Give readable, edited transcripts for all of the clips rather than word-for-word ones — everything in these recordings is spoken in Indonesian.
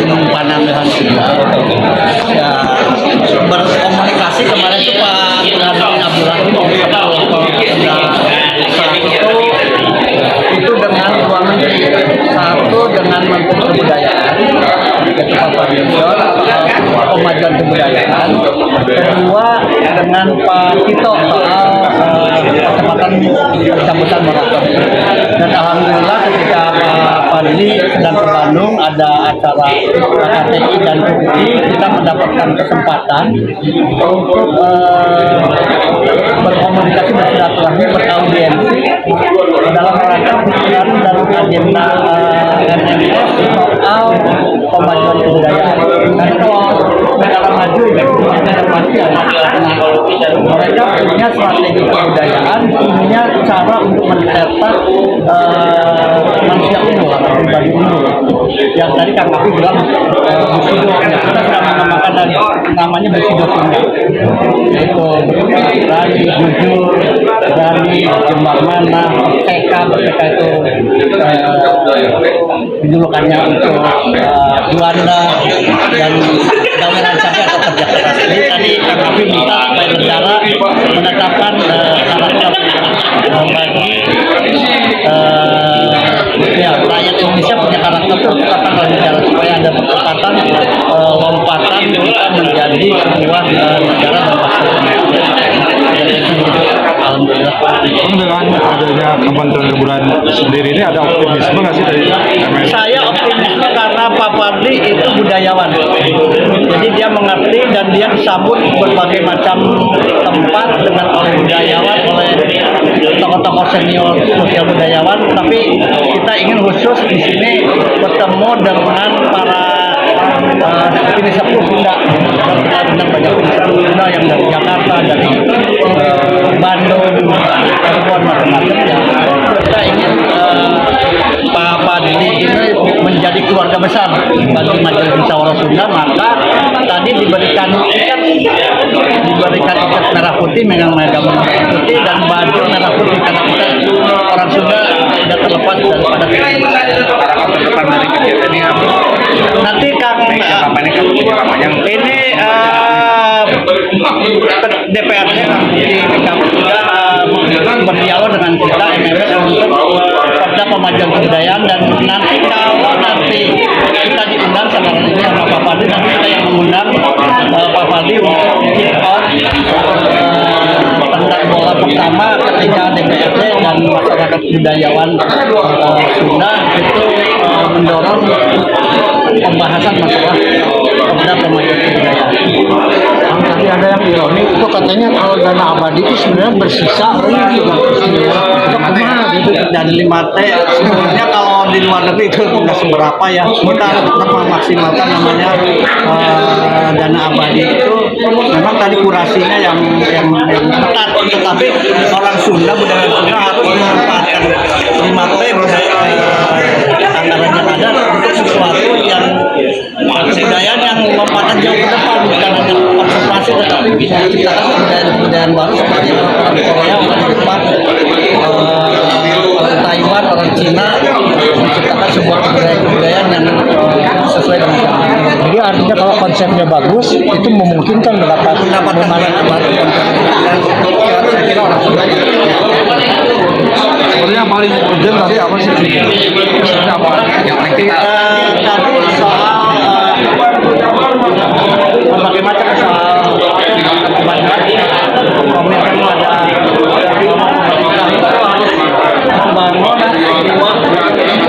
Gunung Panangahan juga ya, berkomunikasi kemarin itu Pak Burhanuddin itu dengan dua menteri, satu dengan Menteri Kebudayaan yaitu Pak Fadlizon, pemajuan kebudayaan, kedua dengan Pak Tito soal percepatan pencabutan moratorium. Dan alhamdulillah ketika Pak Fadli sedang ke Bandung ada acara KTI dan KUI, kita mendapatkan kesempatan untuk berkomunikasi, bersilaturahmi, beraudiensi dalam rangka pikiran dan agenda MMS soal pemajuan kebudayaan. Dan kalau negara maju ya pasti ada mereka punya strategi kebudayaan, punya cara untuk mencetak manusia unggul atau pribadi unggul. Yang tadi Kang Kapi bilang Busido, ya, kita sudah menamakan namanya Busido Sunda. Itu berani, jujur, berani, jembar mana, TK itu julukannya untuk Juanda dan gaweran saja atau kerja keras. Jadi tadi Kang Kapi minta supaya negara menetapkan karakter bagi ya, rakyat Indonesia punya karakter itu tetapkan dalam negara supaya ada percepatan lompatan kita menjadi sebuah negara berbasis alhamdulillah. Dengan adanya Kementerian Kebudayaan sendiri ini ada optimisme nggak sih dari MMS? Saya optimisme karena Pak Fadli itu budayawan. Jadi dia mengerti dan dia disambut berbagai macam tempat dengan oleh budayawan, oleh tokoh-tokoh senior sosial budayawan. Tapi kita ingin khusus di sini bertemu dengan para ini sepuh Sunda. Kita undang banyak sepuh Sunda yang dari Jakarta, dari Bandung, Cirebon, macam-macam. Kita ingin Pak Fadli ini menjadi keluarga besar bagi Majelis Musyawarah Sunda, maka tadi diberikan ikat merah putih, megang merah putih dan baju merah putih karena kita orang Sunda tidak terlepas daripada harapan dari kegiatan ini. Nanti Kang ini DPR-nya di sudah berdialog dengan kita MMS untuk Perda Pemajuan Kebudayaan, dan nanti kalau kita diundang sekarang ini sama Pak Fadli, nanti kita yang mengundang Pak Fadli untuk kick off tentang bola pertama ketika DPRD dan masyarakat budayawan Sunda itu mendorong pembahasan masalah Perda Pemajuan Kebudayaan. Tadi ada yang ironi itu katanya kalau dana abadi itu sebenarnya bersisa lagi itu dari 5T sebenarnya kalau di luar negeri itu nggak seberapa ya, kita tetap memaksimalkan namanya dana abadi itu. Memang tadi kurasinya yang ketat, tetapi orang Sunda, budaya Sunda harus memanfaatkan 5T anggaran yang ada untuk sesuatu yang kebudayaan yang lompatan jauh ke depan, bukan hanya konservasi tetapi bisa menciptakan kebudayaan baru seperti orang Korea, orang Jepang, orang Taiwan, orang Cina, menciptakan sebuah kebudayaan yang sesuai dengan zaman. Jadi artinya kalau konsepnya bagus itu memungkinkan mendapatkan baru saya kira orang Sunda. Sebenarnya yang paling urgent tadi apa sih? Sebenarnya apa yang paling kita tadi soal berbagai macam soal komitmen pada pemerintah itu harus membangun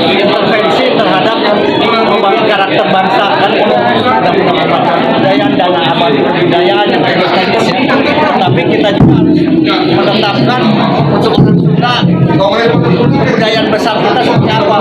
intervensi terhadap membangun karakter bangsa kan, dan kebudayaan, dana abadi kebudayaan yang tapi kita juga harus menetapkan untuk orang Sunda kebudayaan besar kita seperti apa.